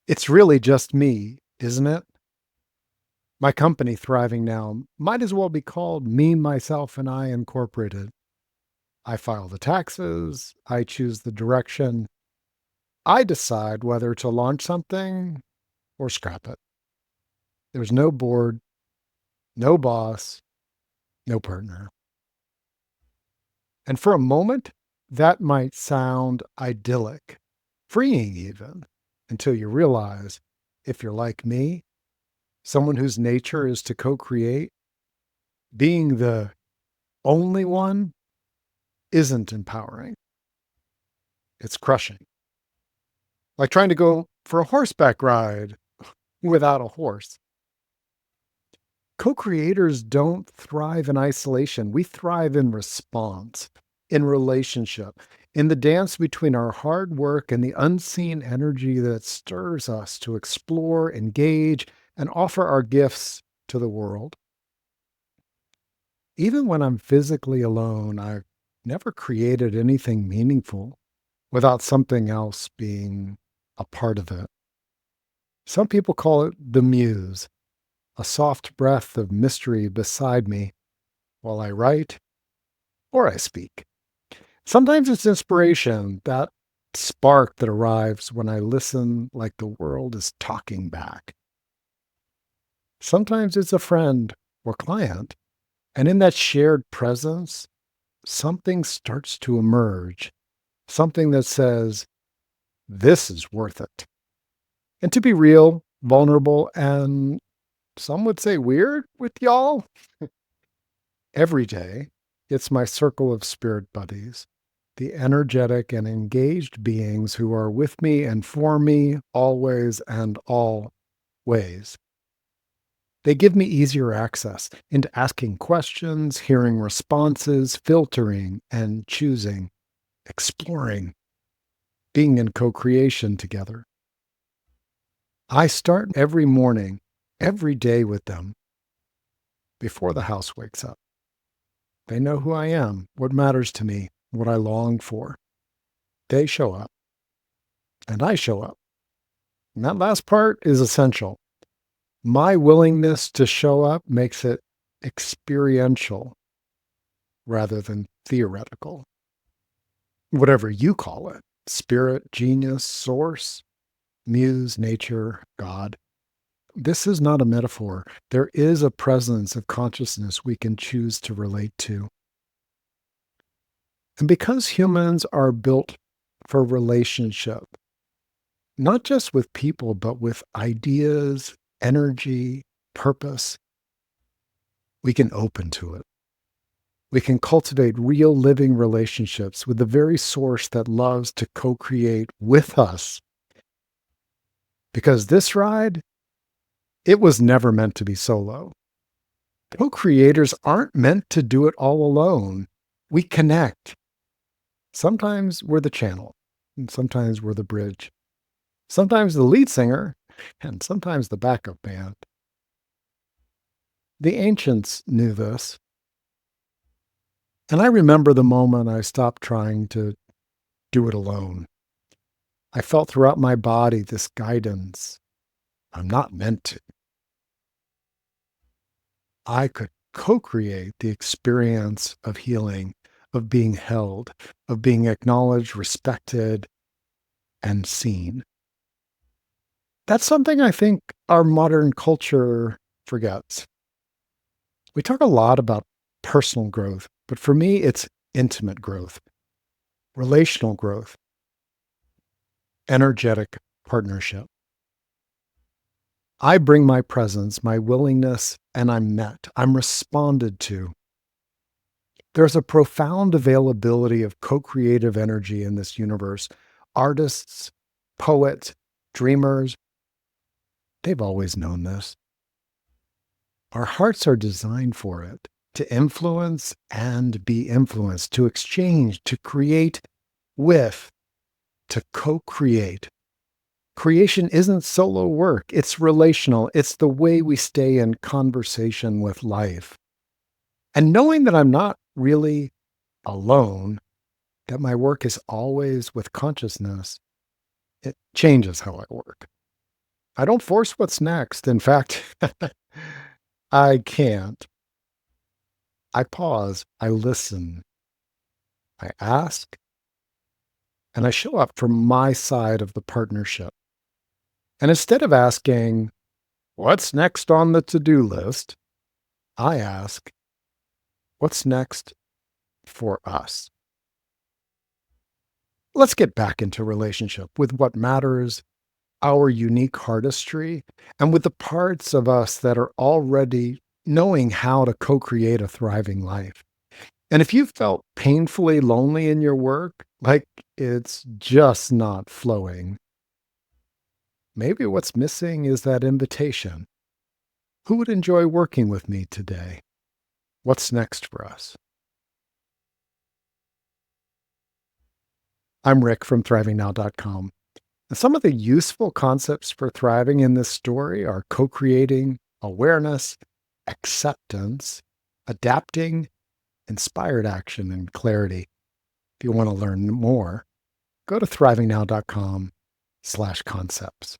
It's really just me, isn't it? My company thriving now might as well be called Me, Myself, and I Incorporated. I file the taxes, I choose the direction, I decide whether to launch something or scrap it. There's no board, no boss, no partner. And for a moment, that might sound idyllic, freeing even, until you realize if you're like me, someone whose nature is to co create, being the only one isn't empowering. It's crushing. Like trying to go for a horseback ride without a horse. Co creators don't thrive in isolation. We thrive in response, in relationship, in the dance between our hard work and the unseen energy that stirs us to explore, engage, and offer our gifts to the world. Even when I'm physically alone, I've never created anything meaningful without something else being a part of it. Some people call it the muse, a soft breath of mystery beside me while I write or I speak. Sometimes it's inspiration, that spark that arrives when I listen like the world is talking back. Sometimes it's a friend or client, and in that shared presence, something starts to emerge, something that says, this is worth it. And to be real, vulnerable, and some would say weird with y'all, every day, it's my circle of spirit buddies, the energetic and engaged beings who are with me and for me always and all ways. They give me easier access into asking questions, hearing responses, filtering and choosing, exploring, being in co creation together. I start every morning, every day with them before the house wakes up. They know who I am, what matters to me, what I long for. They show up, and I show up. And that last part is essential. My willingness to show up makes it experiential rather than theoretical. Whatever you call it, spirit, genius, source, muse, nature, God. This is not a metaphor. There is a presence of consciousness we can choose to relate to. And because humans are built for relationship, not just with people, but with ideas, energy, purpose, we can open to it. We can cultivate real living relationships with the very source that loves to co create with us. Because this ride, it was never meant to be solo. Co creators aren't meant to do it all alone. We connect. Sometimes we're the channel, and sometimes we're the bridge, sometimes the lead singer, and sometimes the backup band. The ancients knew this. And I remember the moment I stopped trying to do it alone. I felt throughout my body this guidance. I'm not meant to. I could co create the experience of healing, of being held, of being acknowledged, respected, and seen. That's something I think our modern culture forgets. We talk a lot about personal growth, but for me, it's intimate growth, relational growth, energetic partnership. I bring my presence, my willingness, and I'm met. I'm responded to. There's a profound availability of co creative energy in this universe. Artists, poets, dreamers, they've always known this. Our hearts are designed for it, to influence and be influenced, to exchange, to create with, to co create. Creation isn't solo work, it's relational. It's the way we stay in conversation with life. And knowing that I'm not really alone, that my work is always with consciousness, it changes how I work. I don't force what's next. In fact, I can't. I pause, I listen, I ask, and I show up for my side of the partnership. And instead of asking, what's next on the to do list? I ask, what's next for us? Let's get back into relationship with what matters, our unique artistry, and with the parts of us that are already knowing how to co create a thriving life. And if you've felt painfully lonely in your work, like it's just not flowing, maybe what's missing is that invitation. Who would enjoy working with me today? What's next for us? I'm Rick from thrivingnow.com. And some of the useful concepts for thriving in this story are co creating, awareness, acceptance, adapting, inspired action, and clarity. If you want to learn more, go to thrivingnow.com/concepts.